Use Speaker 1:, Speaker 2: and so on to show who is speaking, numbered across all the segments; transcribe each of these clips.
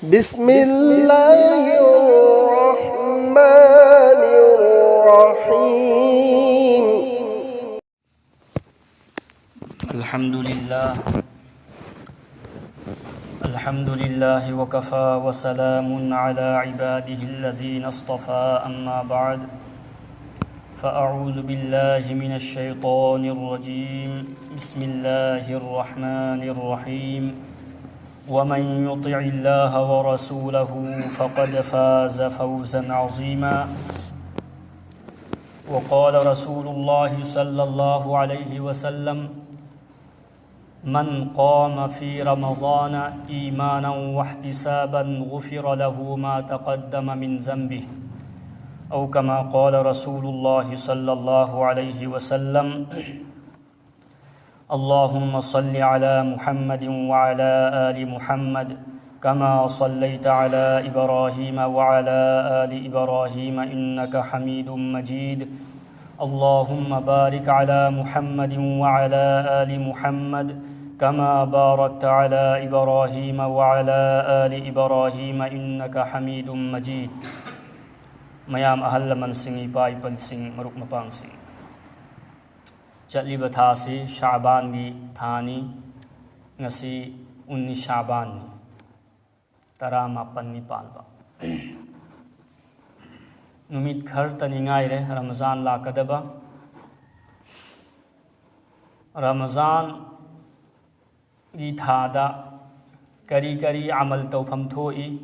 Speaker 1: بسم الله الرحمن الرحيم.
Speaker 2: الحمد لله وكفى وسلام على عباده الذين اصطفى أما بعد فأعوذ بالله من الشيطان الرجيم بسم الله الرحمن الرحيم ومن يطع الله ورسوله فقد فاز فوزا عظيما وقال رسول الله صلى الله عليه وسلم من قام في رمضان إيمانا واحتسابا غفر له ما تقدم من ذنبه أو كما قال رسول الله صلى الله عليه وسلم اللهم صل على محمد وعلى آل محمد كما صليت على إبراهيم وعلى آل إبراهيم إنك حميد مجيد اللهم بارك على محمد وعلى آل محمد كما باركت على إبراهيم وعلى آل إبراهيم إنك حميد مجيد ميام أهل من سنگی پائی پل سنگ مروک مپانگ سنگ چلیب تھاسی شعبان گی تھانی نسی انی شعبان نی ترام اپنی پالبا نمید گھر تنینگائی رہ رمضان لا کدبا رمضان گی تھادا کری کری عمل توفم تھوئی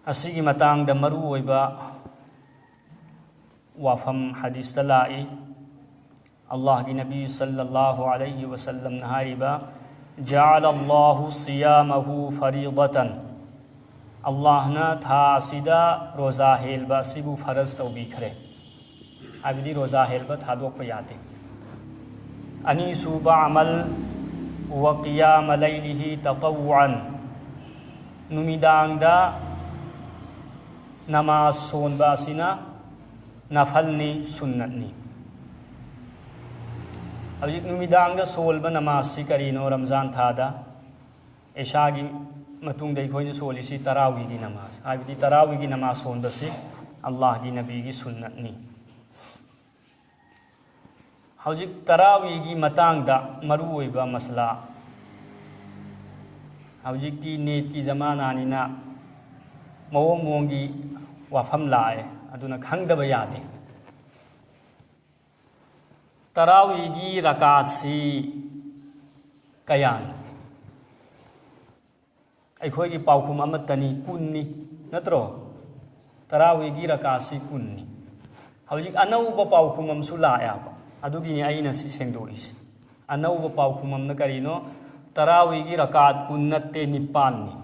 Speaker 2: اسی کی متانگ دا مرو ویبا وافم حدیث تلائی اللہ کی نبی صلی اللہ علیہ وسلم نہاری با جعل اللہ صیامہ فریضتا اللہ نا تھا سیدہ روزہ ہیل با سیبو فرض تو بھی کھرے عبدی روزہ ہیل با تھا دوک پیاتے انیسو بعمل وقیام لیلہ تطوعا نمیدانگ دا نماز سون باسینا نفلنی سنتنی اب ایک نمیدانگ سول با نماز سی کرینو رمضان تھا دا عشاء کی متونگ دے کوئی سولی سی تراوی کی نماز آبی تراوی کی نماز سون بسی اللہ کی نبی کی سنتنی حوزک تراوی کی متانگ دا مروی با مسئلہ حوزک تی نیت کی زمان آنینا موong مونگی وافم لائے ادونا کھنگ دبا یادیں تراویگی رکاسی کیان ایکھوئی کی پاوکھم امتنی کننی نترو تراویگی رکاسی کننی حوزک انو با پاوکھم امسو لائے آبا ادو کی اینا سی سنگدو ایسی انو با پاوکھم امنا کرینو تراویگی رکات کننتے نپالنی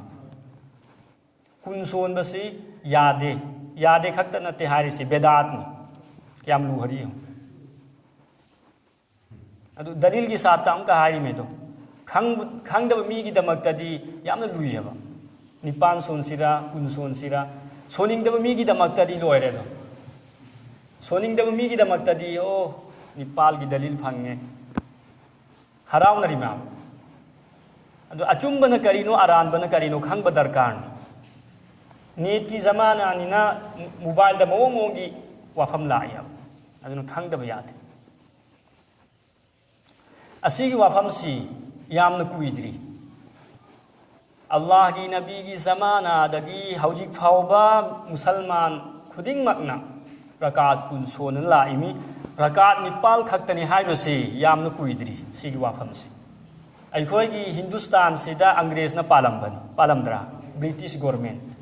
Speaker 2: کن سون بسی یادے کھکتا نتے ہاری سے بیدات نی کیا ہم لوہری ہوں ادو دلیل کی ساتھ ہم کا ہاری میں تو کھنگ دب می کی دمکتا دی یا ہم نے لوہی ہے با نپان سون سیرا کن سون سیرا سوننگ دب می کی دمکتا دی لوہ رہے دو سوننگ دب می کی دمکتا دی او نپال کی دلیل پھنگے حراو نری میں ادو اچوم بنا کرینو آران بنا کرینو کھنگ بدرکان نیت کی زمان آنینا موبائل دا موong موگی وافم لائی اب ادونا کھنگ دا بیات اسی کی وافم سی یامنا کوئی دری اللہ کی نبی کی زمان آدگی حوجک فاوبا مسلمان خودنگ مکنا رکات کن سون لائمی رکات نپال کھکتنی ہائی بسی یامنا کوئی دری سی کی وافم سی ایکھوئی کی ہندوستان سے دا انگریز نا پالم درا برٹش گورنمنٹ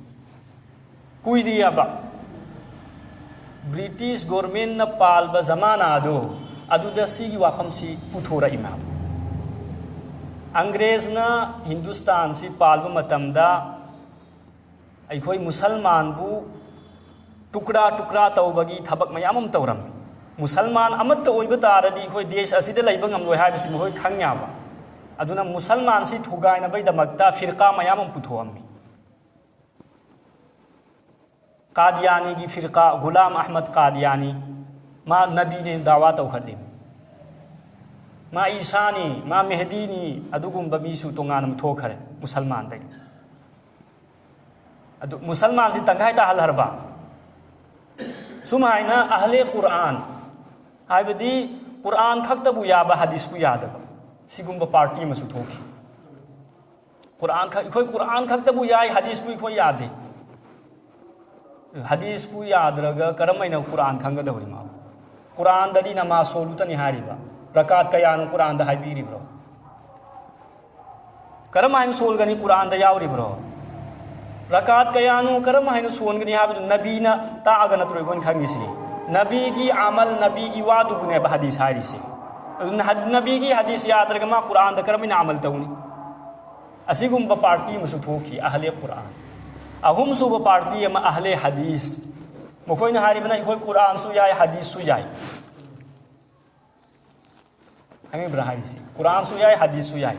Speaker 2: کوئی دیا با برٹش گورنمنٹ نا پال با زمان آدو ادو دا سی کی وافم سی پوتھورا امام انگریز نا ہندوستان سی پال با متم دا ایکھوئی مسلمان بو ٹکڑا ٹکڑا توبگی تھبک میامم تورم مسلمان امت اوئی بتا ردی ایکھوئی دیش اسی دا لائبا غملوئی ہائی بسی مہوئی کھنگیا با ادونا مسلمان سی تھوگائی نبای دا مکتا فرقہ میامم پوتھو امی قادیانی کی فرقہ غلام احمد قادیانی ما نبی نے دعوات و خلیم ما عیسانی ما مہدینی ادوگم بمیسو تونگانم تھوکھر مسلمان دیں adu musalman si tangkai ta halharba sumaina ahle Quran haibadi Quran khakta bu yaba hadis bu yada sigumba party masu thoki Quran khakta bu yai hadis bu khoi yade hadis bu yadraga karamaina Quran khanga dawri ma Quran dadi namaz solutani hariba rakat kayanu Quran da haibiri bro karamaina solgani Quran da yawri bro rakat kayanu karamaina solgani habidu nabina ta'agana troy gon khangisi nabi gi amal nabi gi wadu bune ba hadis harisi nabi gi hadis yadraga ma Quran da karamaina amal tawni asigumba party masu thoki ahle Quran ahum suba party ma ahle hadis mukhoina haribana ikoi Quran su yai hadis su yai hangi brahisi Quran su yai hadis su yai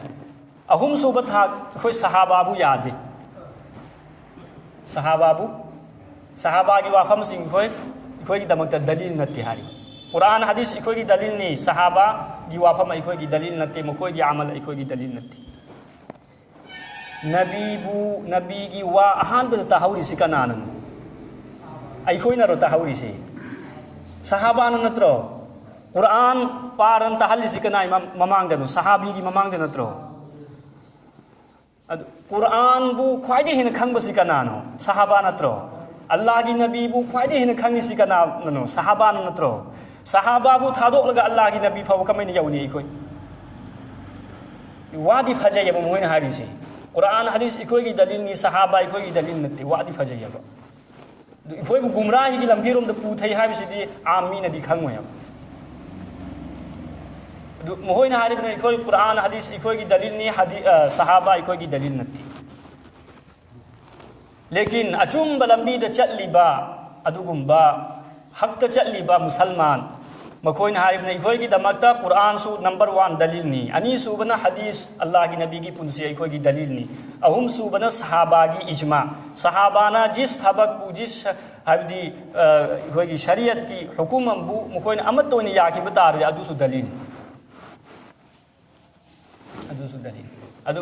Speaker 2: ahum suba tha ikoi sahaba bu yade sahaba gi wafam sing ikoi gi damak dalil natti hari Quran hadis ikoi gi dalil ni sahaba gi wafam ikoi gi dalil natti mukhoi gi amal ikoi gi dalil natti nabi gi wa ahan bel tahawri sikananan ai khoina ro tahawri si sahaba na natro Quran paran tahali sikanai mamang danu sahabi gi mamang danu natro Quran bu khwaide hin khang sikanano sahaba natro Allah gi nabi bu khwaide hin khang sikanano sahaba na natro sahaba bu thadok laga Allah gi nabi fa kamai ni yauni khoi wadi phajaya bu moina hari si Quran hadis ikoi gi dalil ni sahaba ikoi gi dalil natti wadi phajaya ba ikoi bu gumrahi gi lambirom da pu thai habi sidi amina di khangwa du mohoina hari bna ikoi Quran hadis ikoi gi dalil ni sahaba ikoi gi dalil natti lekin achum balambi da chatliba adugumba hakta chatliba musalman makoin harib na ikoi gi damakta Quran su number 1 dalil ni ani su bana hadis Allah gi nabi gi punsi ikoi gi dalil ni ahum su bana sahaba gi ijma sahabana jis thabak bu jis habdi ikoi gi shariat ki hukumam bu makoin amat to ni ya ki batar adu su dalil adu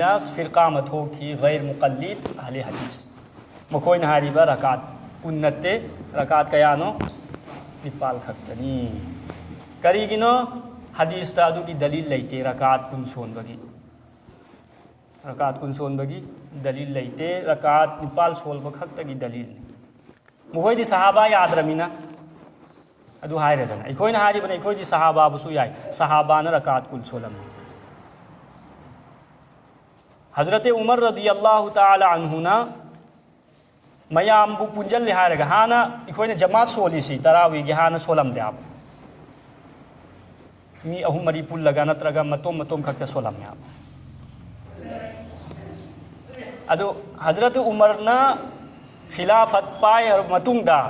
Speaker 2: da firqa ma thoki ghair muqallid ahli hadis makoin hariba rakat unnate rakat kayano nipal khaktani karigino hadis ta adu ki dalil leite rakat kun son bagi dalil leite rakat nipal sol ba khakta gi dalil muhoi di sahaba yadramina adu hairada ikoina hari bana ikoi di sahaba bu su yai sahaba na rakat kun solam Hazrat Umar radhiyallahu ta'ala anhuna mayam bu punjal li hairaga hana ikoina jamaat soli si tarawih gi hana solam de ab mi ahum mari pul laga natraga matom khakta solam ya adu Hazrat Umar na khilafat pai matungda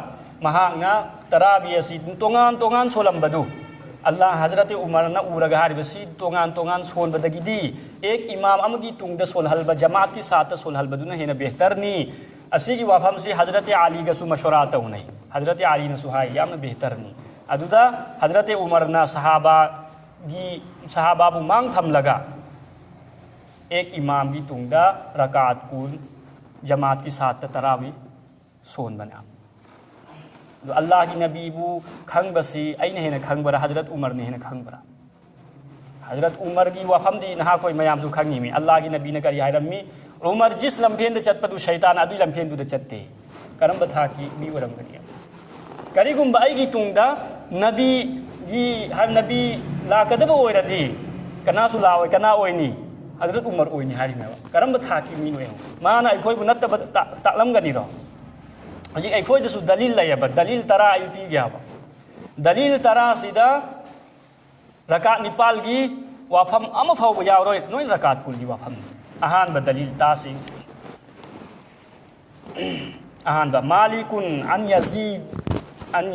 Speaker 2: mahanga tarawih si tongan solam badu Allah Hazrat Umar na uraga hariba si tongan sol badagi di ek imam amagi tungda sol halba jamaat ki sata sol halba duna hena behtar ni asigi wafam si Hazrat Ali ga su mashwara ta hunai Hazrat Ali na suhai yamna behtar ni aduda Hazrat Umar na sahaba bu mang tham laga ek imam gi tungda rakaat kun jamaat ki sata tarawih son bana Allah ki nabi bu khang basi aina hena khang bara Hazrat Umar ne hena khang bara Hazrat Umar gi wafam di na koi mayam su khang ni mi Allah ki nabi na kari hairam mi Umar jis lampen de chatpadu shaitan adu lampen du de chatte karam batha ki mi waram kariya kari gum bai gi tungda nabi gi har nabi la kadaba oiradi kana su la oi kana oi ni Hazrat Umar oi ni hari ma karam batha ki mi no mana ai khoi bu natta ta lam ga ni ro aji ai khoi de su dalil la ya ba dalil tara ai pi gya ba dalil tara sida rakat nipal gi wafam ama phau ba yaw roi noi rakat kul gi wafam ahan ba dalil ta si ahan ba malikun an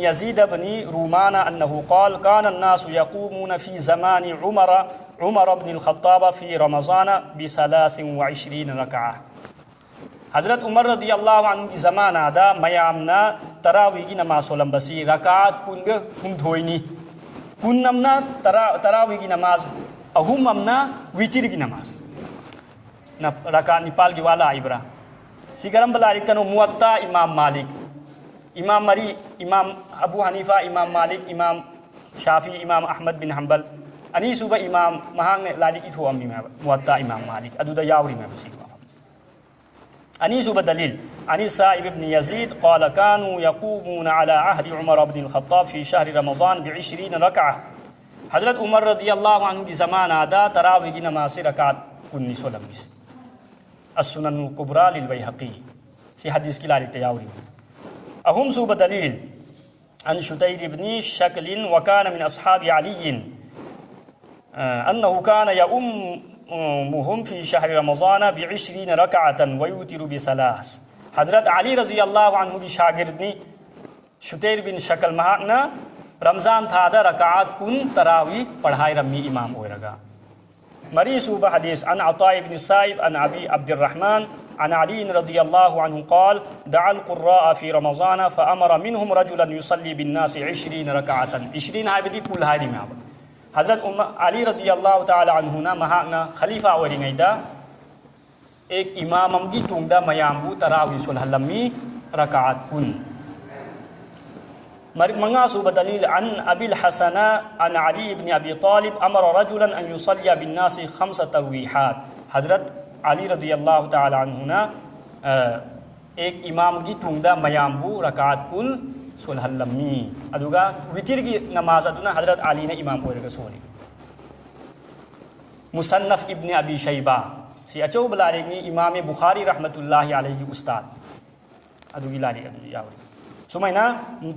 Speaker 2: yazid ibn rumana annahu qala kana an-nas yaqumuna fi zamani umar ibn al-khattab fi ramazan bi 23 rak'ah Hazrat Umar radhiyallahu anhu ki zamana da mayamna tarawih gi namaz solam basi rakat kunga humdhoini kunnamna tarawih gi namaz ahumamna witir gi namaz na rakat nipal gi wala ibra Sikaram balari tano Muwatta Imam Malik. Imam Mari, Imam Abu Hanifa, Imam Malik, Imam Shafi, Imam Ahmad bin Hanbal. Ani suba Imam mahang lari itu ammi Muwatta Imam Malik. Aduda yawri ma basi. Ani suba dalil. Ani Sa'ib ibn Yazid qala kanu yaqumuna ala ahdi Umar ibn al-Khattab fi shahr Ramadan bi 20 rak'ah. Hazrat Umar radhiyallahu anhu di zaman ada tarawih ki namaz rakaat 19 As-Sunan al-Kubra lil Baihaqi. Si hadis ki lari tayawri. Ahum suba dalil. An Shutayr ibn Shakl wa kana min ashabi Ali أنه كان يؤمهم في شهر رمضان ب20 ركعة ويوتر بثلاث. حضرت علي رضي الله عنه دي شاگردني شتير بن شكل مهانا رمضان تھادا رکعات کن تراوی پڑھائی رمی امام ہوئے مری صوبہ حدیث عن عطاء بن السائب عن أبي عبد الرحمن عن علي رضي الله عنه قال دعا القراء في رمضان فأمر منهم رجلا يصلي بالناس 20 ركعة 20 هاي بدي كل هاي میں حضرت علی رضی اللہ تعالی عنہ مہانا خلیفہ ورنگیدا ایک امام کی تونگدا میامبو تراوی سلحلمی رکعات کن منگا صوب دلیل عن ابی الحسن عن علی بن ابی طالب امر رجلا ان يصلي بالناس 5 ترویحات. حضرت علی رضی اللہ تعالی عنہ ایک امام کی تونگدا میامبو رکعات کل سلحلمی ادوگا وتر کی نماز ادنا حضرت علی نے امام کو رکھ سولی. مصنف ابن ابی شیبہ سی اچو بلارنگی امام بخاری رحمۃ اللہ علیہ استاد ادوگی لاری ادوگی یاوری سمینا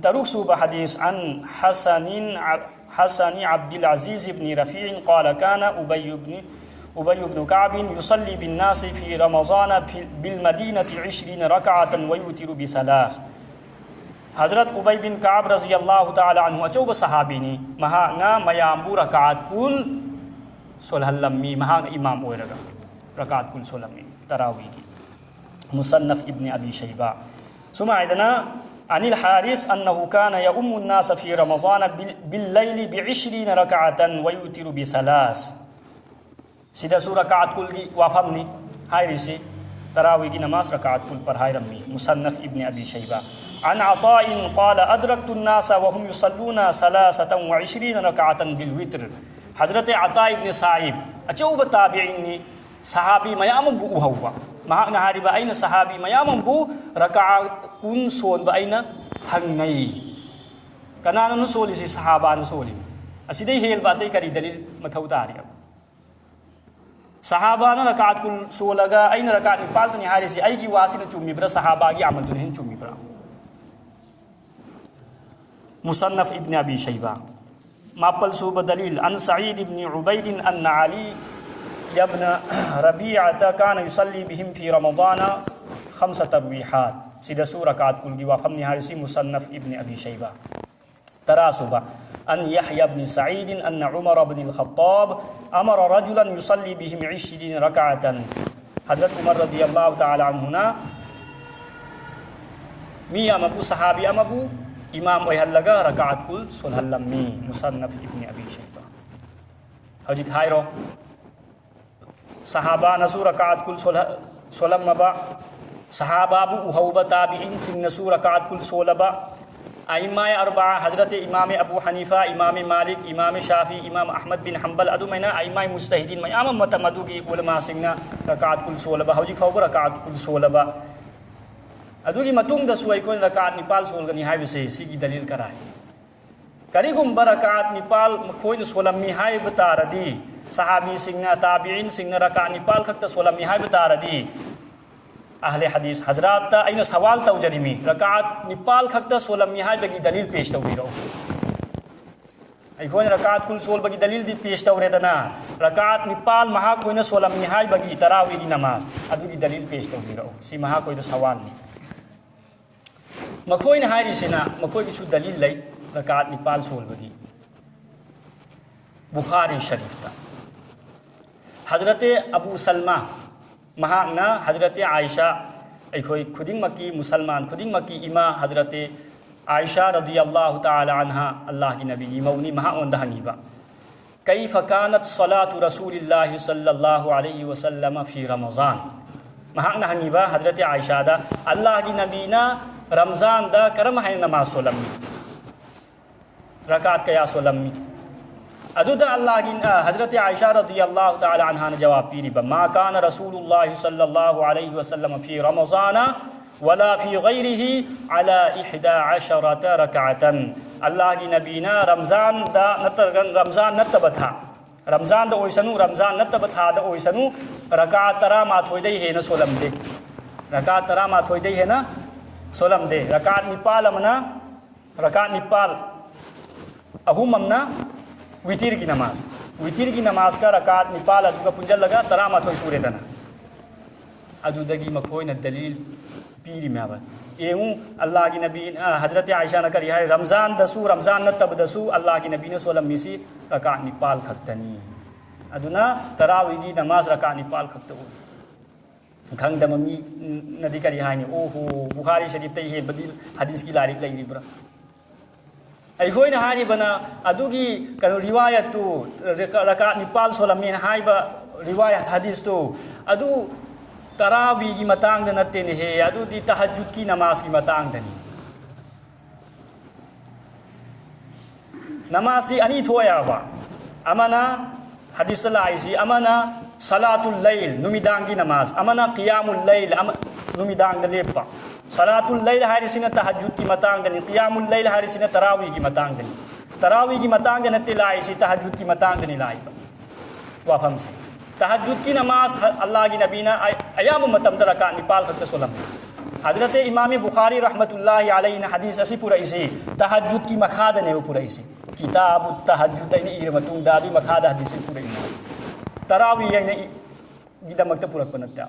Speaker 2: تروک صوبہ حدیث عن حسن عبد العزیز بن رفیع قال كان ابی بن كعب يصلي بالناس في رمضان بالمدينة 20 ركعة ويوتر بثلاث. حضرت ابی بن کعب رضی اللہ تعالی عنہ اچوب صحابینی مہانا میامبو رکعات کل سلحلمی مہانا امام ہوئے رکعات کل سلحلمی تراوی کی. مصنف ابن ابی شیبہ ثم عندنا عن الحارث انه كان يؤم الناس في رمضان بالليل ب20 ركعة ويوتر بثلاث. سیدھا سو رکعات کل کی وافمنی ہائی رسی تراوی کی نماز رکعات کل پر ہائی رمی. مصنف ابن ابی شیبہ عن عطاء قال ادركت الناس وهم يصلون 23 ركعة بالوتر. حضرت عطاء ابن صائب اچوب تابعین صحابی میام بو ہوا مہانا ہاری با این صحابی میام بو رکعات کن سون با این ہنگنئی کنانا نسولی سی صحابہ نسولی اسیدی ہیل باتی کری دلیل متھو تاری. صحابہ نا رکعات کل سولگا این رکعات نپالتنی ہاری سی ای کی واسی نا چومی برا صحابہ کی عمل دنہن چومی برا. مصنف ابن ابی شیبہ ماپل صوب دلیل عن سعید بن عبید ان علی ابن ربیعہ كان يصلي بهم في رمضان 5 ترویحات. سیدھا سو رکعات کل کی وافم نہارسی. مصنف ابن ابی شیبہ ترا صوبہ ان یحیی بن سعید ان عمر بن الخطاب امر رجلا يصلي بهم 20 ركعة. حضرت عمر رضی اللہ تعالی عنہ می امبو صحابی امبو امام ویہل لگا رکعات کل سلحلمی. مصنف ابن ابی شیبہ حجی کھائی رو صحابہ نسو رکعات کل سلمبا صحابہ بو احوبہ تابعین سن نسو رکعات کل سولبا. ائمہ اربعہ حضرت امام ابو حنیفہ امام مالک امام شافی امام احمد بن حنبل ادو مینا ائمہ مجتہدین میام متمدو کی علماء سنگنا رکعات کل سولبا حجی فوق رکعات کل سولبا ادوگی متونگ دسو ایکون رکعات نپال سولگنی ہائی بسے سیگی دلیل کرائے کری گم برکعات نپال مکھوین سولمی ہائی بتا ردی صحابی سنگنا تابعین سنگنا رکعات نپال کھکتا سولمی ہائی بتا ردی. اہل حدیث حضرات تا این سوال تا جرمی رکعات نپال کھکتا سولمی ہائی بگی دلیل پیش تو بھی رو ایکون رکعات کل سول بگی دلیل دی پیش تو ردنا رکعات نپال مہا کوئی سولمی ہائی بگی تراوی کی نماز ادوگی دلیل پیش تو بھی رو سی مہا کوئی سوال نہیں. مکھوئی نہائی سنا مکھوئی کی سو دلیل لئی رکعات نپال سول بگی بخاری شریف تا حضرت ابو سلمہ مہانا حضرت عائشہ ایکھوئی خودنگ مکی مسلمان خودنگ مکی اما حضرت عائشہ رضی اللہ تعالی عنہ اللہ کی نبی مونی مہا اوندہنی با کیف کانت صلاة رسول اللہ صلی اللہ علیہ وسلم فی رمضان. mahakna hangiba Hazrati Aisha da Allah gi nabina Ramzan da karam hay namaz solammi rakaat kaya solammi aduda Allah gi Hazrati Aisha radhiyallahu ta'ala anha jawab piri ba ma kana Rasulullah sallallahu alaihi wasallam fi Ramazana ولا في غيره على 11 ركعة الله کی نبینا رمضان دا رمضان نتبتھا رمضان دا اویسنو رمضان نتبتھا دا اویسنو رکعت ترا ما تھوئی دے ہے نا سولم دے رکعت ترا ما تھوئی دے ہے نا سولم دے رکعت نپال امنا رکعت نپال اہم امنا ویتیر کی نماز کا رکعت نپال ادو کا پنجل لگا ترا ما تھوئی سورے دنا ادو دگی مکھوئی نا دلیل پیری میں آباد ایہوں اللہ کی نبی حضرت عائشہ نے کہا ہے رمضان دسو رمضان نتب دسو اللہ کی نبی نے سولم میسی رکعت نپال کھتنی ادنا تراوی کی نماز رکعت نپال کھتو کھنگ دممی ندی کہا ہے اوہو بخاری شریف تے یہ بدیل حدیث کی لاری لئی برا ایہوئی نہاری بنا ادو کی روایت تو رکعت نپال سولم میں نہائی با روایت حدیث تو ادو تراوی کی متانگ دنتے نہیں ادو دی تہجد کی نماز کی متانگ دنی نمازی انی تھویا با امنا حدیث اللہ عیسی امنا صلاة اللیل نمیدان کی نماز امنا قیام اللیل نمیدان دلیپا صلاة اللیل ہاری سنہ تہجد کی متانگ دنی قیام اللیل ہاری سنہ تراوی کی متانگ دنی تراوی کی متانگ دنتے لائیسی تہجد کی متانگ دنی لائی با وافہم سے تہجد کی نماز اللہ کی نبینا ایام متمد رکعت نپال خط سولم حضرت امام بخاری رحمت اللہ علیہ نے حدیث اسی پورا اسے تہجد کی مخاد نے وہ پورا اسے کتاب التہجد این ایرمتون دادی مخاد حدیث پورا اسے تراوی این گیدہ مکتب پورا پنکتا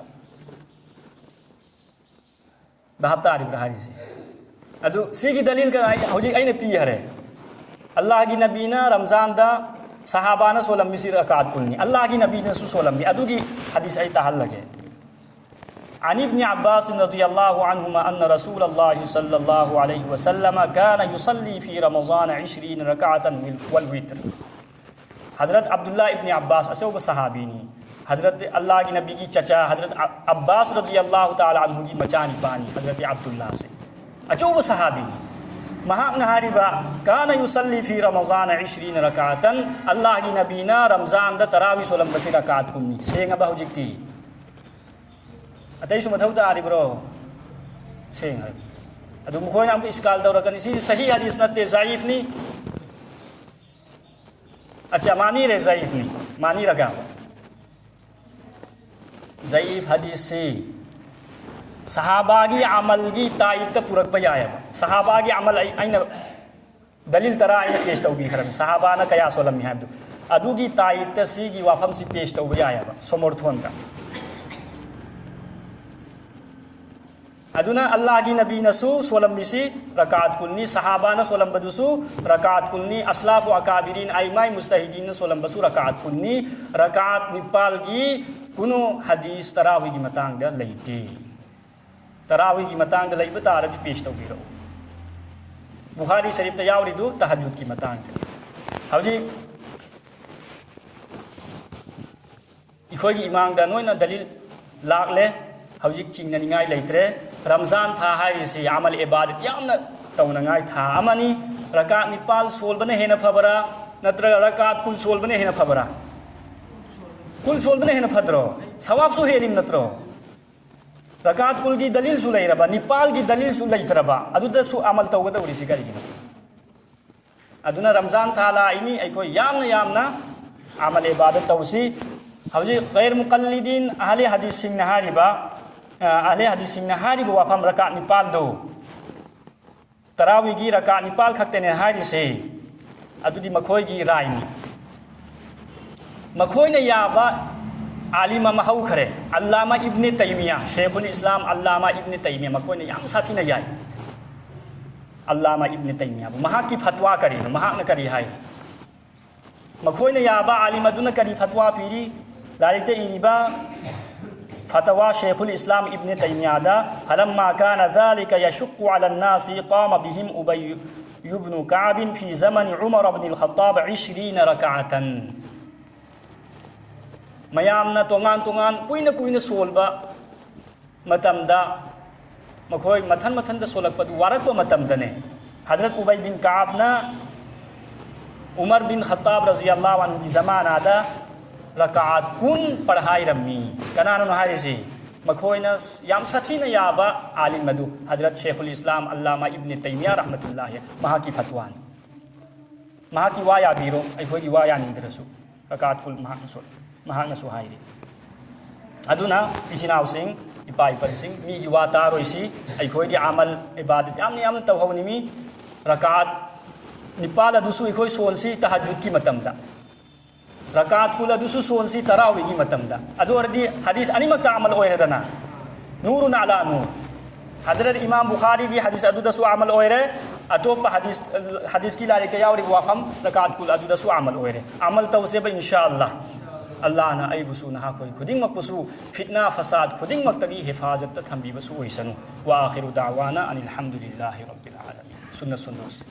Speaker 2: بہاب تعریف رہا سے ادو سی کی دلیل کا ہو جی این پیہر ہے اللہ کی نبینا رمضان دا صحابانہ سولم میسی رکعت کلنی اللہ کی نبی نے سولم می ادو کی حدیث ای تعلق ہے عن ابن عباس رضی اللہ عنہما ان رسول اللہ صلی اللہ علیہ وسلم كان يصلي في رمضان 20 رکعتا والوتر حضرت عبداللہ ابن عباس اسے وہ صحابینی حضرت اللہ کی نبی کی چچا حضرت عباس رضی اللہ تعالی عنہ کی مچانی پانی حضرت عبداللہ سے اچھا وہ صحابینی مہاں نہاری با کان یصلی فی رمضان 20 رکعتا اللہ کی نبینا رمضان دا تراوی سولم بسی رکعت کنی سینگا با ہوجکتی اتائی سمتھو تا آری برو سینگا ادو مخوئی نام کو اسکال دورا کنی سی صحیح حدیث نتے ضعیف نہیں اچھا مانی رہے ضعیف نہیں مانی رکھا ضعیف حدیث سے صحابہ کی عمل کی تائید پورک پہ آیا صحابہ کی عمل این دلیل ترا این پیش تو بھی خرم صحابہ نہ قیاس علم ہے ادو کی تائید سی کی وافم سی پیش تو بھی آیا سمرتھون کا ادنا اللہ کی نبی نسو سولم بسی رکعت کلنی صحابہ نہ سولم بدسو رکعت کلنی اسلاف و اکابرین ائمہ مجتہدین سولم بسو رکعت کلنی رکعت نپال کی کنو حدیث تراوی کی متانگ دے لیتی تراوی کی متانگ لئی بتا رہی پیش تو بھی رہو بخاری شریف تیاوری دو تہجد کی متانگ ہاں جی اکھوئی کی امام دا نوئی نا دلیل لاغ لے ہاں جی چنگ ننگائی لیترے رمضان تھا ہائی سی عمل عبادت یامنا توننگائی تھا امانی رکعت نپال سول بنے ہے نا پھبرا نتر رکعت کل سول بنے ہے نا پھبرا کل سول بنے ہے نا پھدرو ثواب سو ہے نیم نترو رکعت کل کی دلیل سو لئی ربا نپال کی دلیل سو لئی تربا ادو دا سو عمل توگا دا وری سی کری گنا ادونا رمضان تھا لائمی ایکو یامنا عمل عبادت توسی حوزی غیر مقلدین اہل حدیث سنگ نہاری با اہل حدیث سنگ نہاری با وفام رکعت نپال دو تراوی کی رکعت نپال کھکتے نہاری سے ادو دی مکھوئی کی رائے نی مکھوئی نے یابا عالم محو کھرے علامہ ابن تیمیہ شیخ الاسلام علامہ ابن تیمیہ مکھوئی نے یام ساتھی نہ جائے علامہ ابن تیمیہ مہا کی فتوہ کری مہا نہ کری ہائی مکھوئی نے یابا عالم دن کری فتوہ پیری لارت ایریبا فتوى شيخ الإسلام ابن تيمية دا فلما كان ذلك يشق على الناس قام بهم أبي بن كعب في زمن عمر بن الخطاب 20 ركعة ميامنا تونغان كوين سولبا matamda makhoi mathan da solak padu warak pa matamda ne Hazrat Ubay bin Ka'ab na Umar bin Khattab radhiyallahu anhu zamana da rakaat kun parhai rammi kanano no harisi makhoina yam sathina yaba alim madu Hazrat Sheikhul Islam Allama Ibn Taymiyyah rahmatullahi mahaki fatwan mahaki waya biro ai khoi waya nindarasu rakaat kul mahana su hairi aduna isinaw sing ipai parising mi yuwata roisi ai khoi di amal ibadat yam tawhawni mi rakaat nipala dusu ai khoi sonsi tahajjud ki matamda rakaat kula dusu sonsi tarawih gi matamda adu ardi hadis ani makta amal oire dana nurun ala nur hadrat imam bukhari gi hadis adu dasu amal oire atopa hadis ki lari kayawri wafam rakaat kula adu dasu amal oire amal tawse ba insyaallah Allah na ay busu na ha koi khuding makpusu fitna fasad khuding maktagi hifazat ta thambi basu oisanu wa akhiru da'wana anil hamdulillahi rabbil alamin sunna sunnus